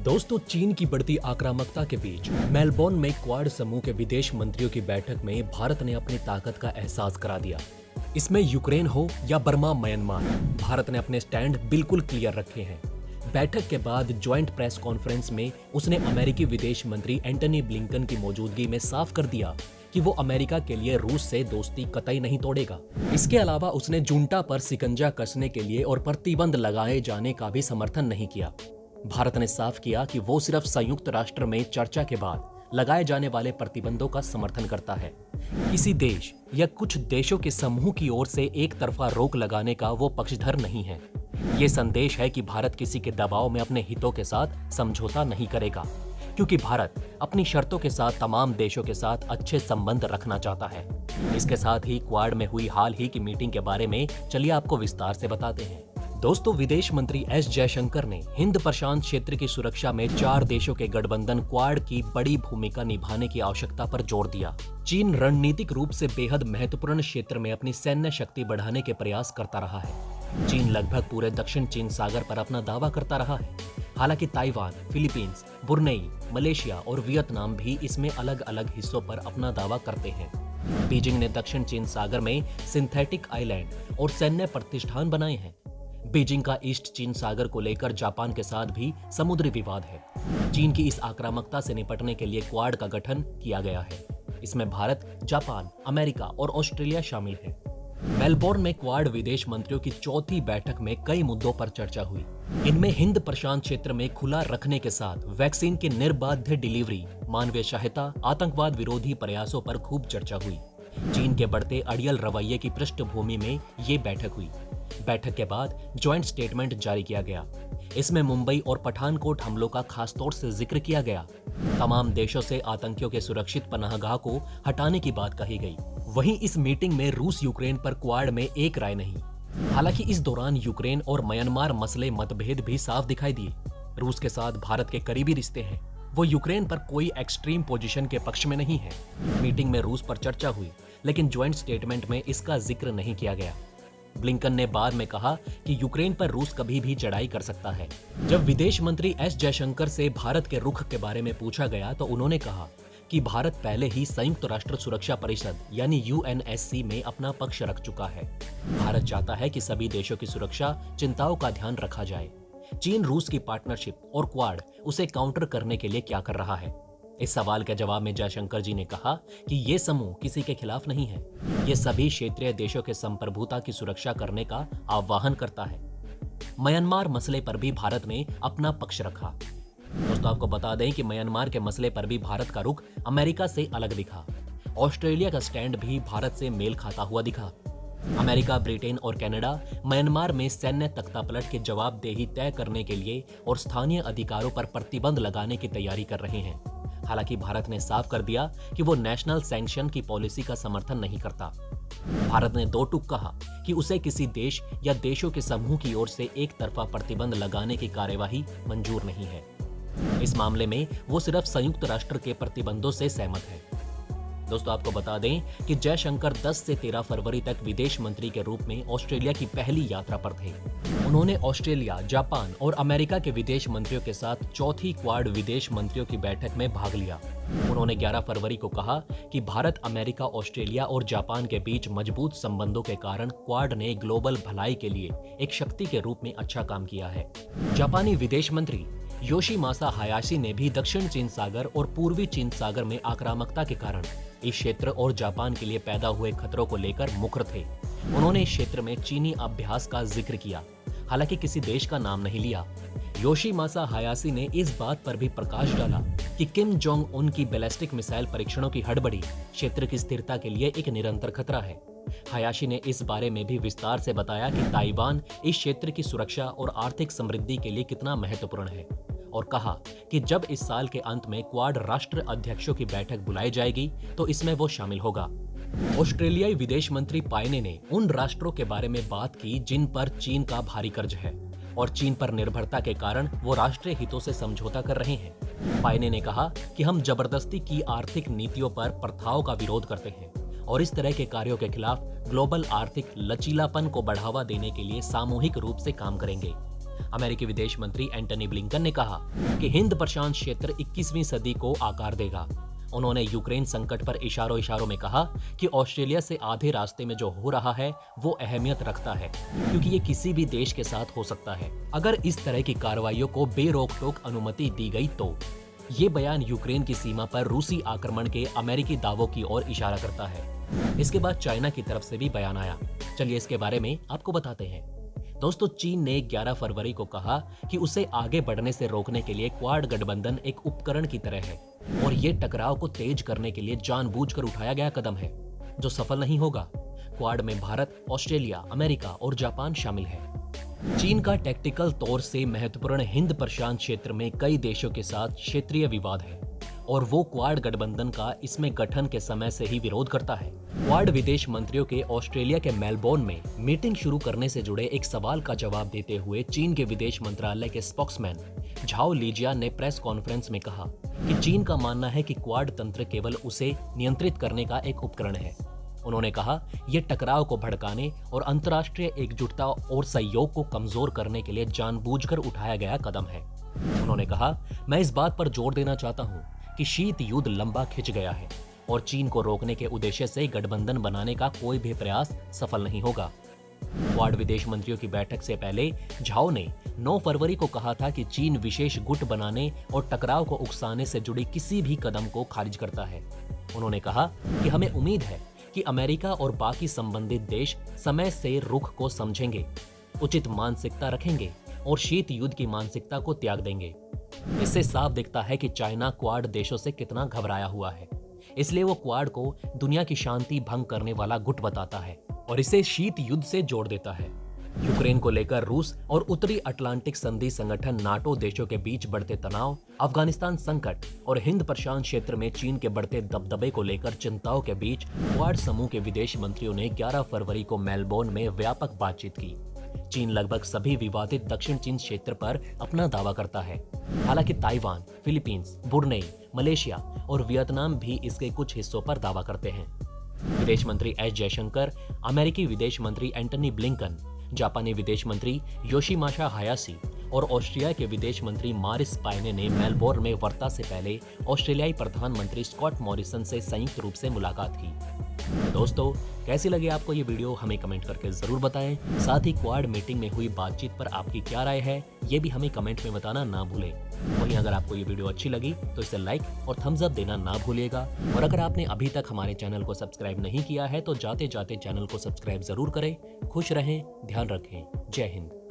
दोस्तों, चीन की बढ़ती आक्रामकता के बीच मेलबोर्न में क्वाड समूह के विदेश मंत्रियों की बैठक में भारत ने अपनी ताकत का एहसास करा दिया। इसमें यूक्रेन हो या बर्मा म्यांमार, भारत ने अपने स्टैंड बिल्कुल क्लियर रखे हैं। बैठक के बाद ज्वाइंट प्रेस कॉन्फ्रेंस में उसने अमेरिकी विदेश मंत्री एंटनी ब्लिंकन की मौजूदगी में साफ कर दिया कि वो अमेरिका के लिए रूस से दोस्ती कतई नहीं तोड़ेगा। इसके अलावा उसने जुंटा पर सिकंजा कसने के लिए और प्रतिबंध लगाए जाने का भी समर्थन नहीं किया। भारत ने साफ किया कि वो सिर्फ संयुक्त राष्ट्र में चर्चा के बाद लगाए जाने वाले प्रतिबंधों का समर्थन करता है। किसी देश या कुछ देशों के समूह की ओर से एक तरफा रोक लगाने का वो पक्षधर नहीं है। ये संदेश है कि भारत किसी के दबाव में अपने हितों के साथ समझौता नहीं करेगा, क्योंकि भारत अपनी शर्तों के साथ तमाम देशों के साथ अच्छे संबंध रखना चाहता है। इसके साथ ही क्वाड में हुई हाल ही की मीटिंग के बारे में चलिए आपको विस्तार से बताते हैं। दोस्तों, विदेश मंत्री एस जयशंकर ने हिंद प्रशांत क्षेत्र की सुरक्षा में 4 देशों के गठबंधन क्वाड की बड़ी भूमिका निभाने की आवश्यकता पर जोर दिया। चीन रणनीतिक रूप से बेहद महत्वपूर्ण क्षेत्र में अपनी सैन्य शक्ति बढ़ाने के प्रयास करता रहा है। चीन लगभग पूरे दक्षिण चीन सागर पर अपना दावा करता रहा है। हालांकि ताइवान, फिलीपींस, ब्रुनेई, मलेशिया और वियतनाम भी इसमें अलग अलग हिस्सों पर अपना दावा करते हैं। बीजिंग ने दक्षिण चीन सागर में सिंथेटिक आइलैंड और सैन्य प्रतिष्ठान बनाए हैं। बीजिंग का ईस्ट चीन सागर को लेकर जापान के साथ भी समुद्री विवाद है। चीन की इस आक्रामकता से निपटने के लिए क्वाड का गठन किया गया है। इसमें भारत, जापान, अमेरिका और ऑस्ट्रेलिया शामिल है। मेलबोर्न में क्वाड विदेश मंत्रियों की चौथी बैठक में कई मुद्दों पर चर्चा हुई। इनमें हिंद प्रशांत क्षेत्र में खुला रखने के साथ वैक्सीन की निर्बाध डिलीवरी, मानवीय सहायता, आतंकवाद विरोधी प्रयासों पर खूब चर्चा हुई। चीन के बढ़ते अड़ियल रवैये की पृष्ठभूमि में ये बैठक हुई। बैठक के बाद ज्वाइंट स्टेटमेंट जारी किया गया। इसमें मुंबई और पठानकोट हमलों का खासतौर से जिक्र किया गया। तमाम देशों से आतंकियों के सुरक्षित पनाहगाह को हटाने की बात कही गई। वहीं इस मीटिंग में रूस यूक्रेन पर क्वाड में एक राय नहीं। हालांकि इस दौरान यूक्रेन और म्यांमार मसले मतभेद भी साफ दिखाई दिए। रूस के साथ भारत के करीबी रिश्ते हैं। वो यूक्रेन पर कोई एक्सट्रीम पोजीशन के पक्ष में नहीं है। मीटिंग में रूस पर चर्चा हुई, लेकिन ज्वाइंट स्टेटमेंट में इसका जिक्र नहीं किया गया। ब्लिंकन ने बाद में कहा कि यूक्रेन पर रूस कभी भी चढ़ाई कर सकता है। जब विदेश मंत्री एस जयशंकर से भारत के रुख के बारे में पूछा गया तो उन्होंने कहा कि भारत पहले ही संयुक्त राष्ट्र सुरक्षा परिषद यानी यूएनएससी में अपना पक्ष रख चुका है। भारत चाहता है कि सभी देशों की सुरक्षा चिंताओं का ध्यान रखा जाए। चीन रूस की पार्टनरशिप और क्वाड उसे काउंटर करने के लिए क्या कर रहा है? इस सवाल के जवाब में जयशंकर जी ने कहा कि ये समूह किसी के खिलाफ नहीं है। ये सभी क्षेत्रीय देशों के संप्रभुता की सुरक्षा करने का आह्वान करता है। म्यांमार मसले पर भी भारत ने अपना पक्ष रखा। दोस्तों, आपको बता दें कि म्यांमार के मसले पर भी भारत का रुख अमेरिका से अलग दिखा। ऑस्ट्रेलिया का स्टैंड भी भारत से मेल खाता हुआ दिखा। अमेरिका, ब्रिटेन और कनाडा म्यांमार में सैन्य तख्तापलट की जवाबदेही तय करने के लिए और स्थानीय अधिकारों पर प्रतिबंध लगाने की तैयारी कर रहे हैं। हालांकि भारत ने साफ कर दिया कि वो नेशनल सैंक्शन की पॉलिसी का समर्थन नहीं करता। भारत ने दो टूक कहा कि उसे किसी देश या देशों के समूह की ओर से एक तरफा प्रतिबंध लगाने की कार्यवाही मंजूर नहीं है। इस मामले में वो सिर्फ संयुक्त राष्ट्र के प्रतिबंधों से सहमत है। दोस्तों, आपको बता दें कि जयशंकर 10 से 13 फरवरी तक विदेश मंत्री के रूप में ऑस्ट्रेलिया की पहली यात्रा पर थे। उन्होंने ऑस्ट्रेलिया, जापान और अमेरिका के विदेश मंत्रियों के साथ चौथी क्वाड विदेश मंत्रियों की बैठक में भाग लिया। उन्होंने 11 फरवरी को कहा कि भारत, अमेरिका, ऑस्ट्रेलिया और जापान के बीच मजबूत संबंधों के कारण क्वाड ने ग्लोबल भलाई के लिए एक शक्ति के रूप में अच्छा काम किया है। जापानी विदेश मंत्री योशिमासा हायाशी ने भी दक्षिण चीन सागर और पूर्वी चीन सागर में आक्रामकता के कारण इस क्षेत्र और जापान के लिए पैदा हुए खतरों को लेकर मुखर थे। उन्होंने इस क्षेत्र में चीनी अभ्यास का जिक्र किया, हालांकि किसी देश का नाम नहीं लिया। योशिमासा हायाशी ने इस बात पर भी प्रकाश डाला कि किम जोंग उन की बैलिस्टिक मिसाइल परीक्षणों की हड़बड़ी क्षेत्र की स्थिरता के लिए एक निरंतर खतरा है। हायाशी ने इस बारे में भी विस्तार से बताया कि ताइवान इस क्षेत्र की सुरक्षा और आर्थिक समृद्धि के लिए कितना महत्वपूर्ण है, और कहा कि जब इस साल के अंत में क्वाड राष्ट्र अध्यक्षों की बैठक बुलाई जाएगी तो इसमें वो शामिल होगा। ऑस्ट्रेलियाई विदेश मंत्री पायने ने उन राष्ट्रों के बारे में बात की जिन पर चीन का भारी कर्ज है और चीन पर निर्भरता के कारण वो राष्ट्रीय हितों से समझौता कर रहे हैं। पायने ने कहा कि हम जबरदस्ती की आर्थिक नीतियों पर प्रथाओं का विरोध करते हैं और इस तरह के कार्यों के खिलाफ ग्लोबल आर्थिक लचीलापन को बढ़ावा देने के लिए सामूहिक रूप से काम करेंगे। अमेरिकी विदेश मंत्री एंटनी ब्लिंकन ने कहा कि हिंद प्रशांत क्षेत्र 21वीं सदी को आकार देगा। उन्होंने यूक्रेन संकट पर इशारों में कहा कि ऑस्ट्रेलिया से आधे रास्ते में जो हो रहा है वो अहमियत रखता है, क्योंकि ये किसी भी देश के साथ हो सकता है। अगर इस तरह की कार्रवाइयों को बेरोक-टोक अनुमति दी गई तो ये बयान यूक्रेन की सीमा पर रूसी आक्रमण के अमेरिकी दावों की ओर इशारा करता है। इसके बाद चाइना की तरफ से भी बयान आया। चलिए इसके बारे में आपको बताते हैं। दोस्तों, चीन ने 11 फरवरी को कहा कि उसे आगे बढ़ने से रोकने के लिए क्वाड गठबंधन एक उपकरण की तरह है और ये टकराव को तेज करने के लिए जानबूझकर उठाया गया कदम है, जो सफल नहीं होगा। क्वाड में भारत, ऑस्ट्रेलिया, अमेरिका और जापान शामिल है। चीन का टैक्टिकल तौर से महत्वपूर्ण हिंद प्रशांत क्षेत्र में कई देशों के साथ क्षेत्रीय विवाद है और वो क्वाड गठबंधन का इसमें गठन के समय से ही विरोध करता है। क्वाड विदेश मंत्रियों के ऑस्ट्रेलिया के मेलबोर्न में मीटिंग शुरू करने से जुड़े एक सवाल का जवाब देते हुए चीन के विदेश मंत्रालय के स्पोक्समैन झाओ लीजिया ने प्रेस कॉन्फ्रेंस में कहा कि चीन का मानना है कि क्वाड तंत्र केवल उसे नियंत्रित करने का एक उपकरण है। उन्होंने कहा, यह टकराव को भड़काने और अंतर्राष्ट्रीय एकजुटता और सहयोग को कमजोर करने के लिए जानबूझकर उठाया गया कदम है। उन्होंने कहा, मैं इस बात पर जोर देना चाहता हूं कि शीत युद्ध लंबा खिंच गया है और चीन को रोकने के उद्देश्य से गठबंधन बनाने का कोई भी प्रयास सफल नहीं होगा। क्वाड विदेश मंत्रियों की बैठक से पहले झाओ ने 9 फरवरी को कहा था कि चीन विशेष गुट बनाने और टकराव को उकसाने से जुड़ी किसी भी कदम को खारिज करता है। उन्होंने कहा कि हमें उम्मीद है कि अमेरिका और बाकी संबंधित देश समय से रुख को समझेंगे, उचित मानसिकता रखेंगे और शीत युद्ध की मानसिकता को त्याग देंगे। इससे साफ दिखता है कि चाइना क्वाड देशों से कितना घबराया हुआ है, इसलिए वो क्वाड को दुनिया की शांति भंग करने वाला गुट बताता है और इसे शीत युद्ध से जोड़ देता है। यूक्रेन को लेकर रूस और उत्तरी अटलांटिक संधि संगठन नाटो देशों के बीच बढ़ते तनाव, अफगानिस्तान संकट और हिंद प्रशांत क्षेत्र में चीन के बढ़ते दबदबे को लेकर चिंताओं के बीच क्वाड समूह के विदेश मंत्रियों ने 11 फरवरी को मेलबोर्न में व्यापक बातचीत की। चीन लगभग सभी विवादित दक्षिण चीन क्षेत्र पर अपना दावा करता है। हालांकि ताइवान, फिलीपींस, ब्रुनेई, मलेशिया और वियतनाम भी इसके कुछ हिस्सों पर दावा करते हैं। विदेश मंत्री एस जयशंकर, अमेरिकी विदेश मंत्री एंटनी ब्लिंकन, जापानी विदेश मंत्री योशिमासा हायाशी और ऑस्ट्रिया के विदेश मंत्री मारिस पायने ने मेलबोर्न में वार्ता से पहले ऑस्ट्रेलियाई प्रधानमंत्री स्कॉट मॉरिसन से संयुक्त रूप से मुलाकात की। दोस्तों, कैसी लगी आपको ये वीडियो हमें कमेंट करके जरूर बताएं। साथ ही क्वाड मीटिंग में हुई बातचीत पर आपकी क्या राय है ये भी हमें कमेंट में बताना ना भूलें। वहीं अगर आपको ये वीडियो अच्छी लगी तो इसे लाइक और थम्स अप देना ना भूलिएगा और अगर आपने अभी तक हमारे चैनल को सब्सक्राइब नहीं किया है तो जाते जाते चैनल को सब्सक्राइब जरूर करें। खुश रहें, ध्यान रखें। जय हिंद।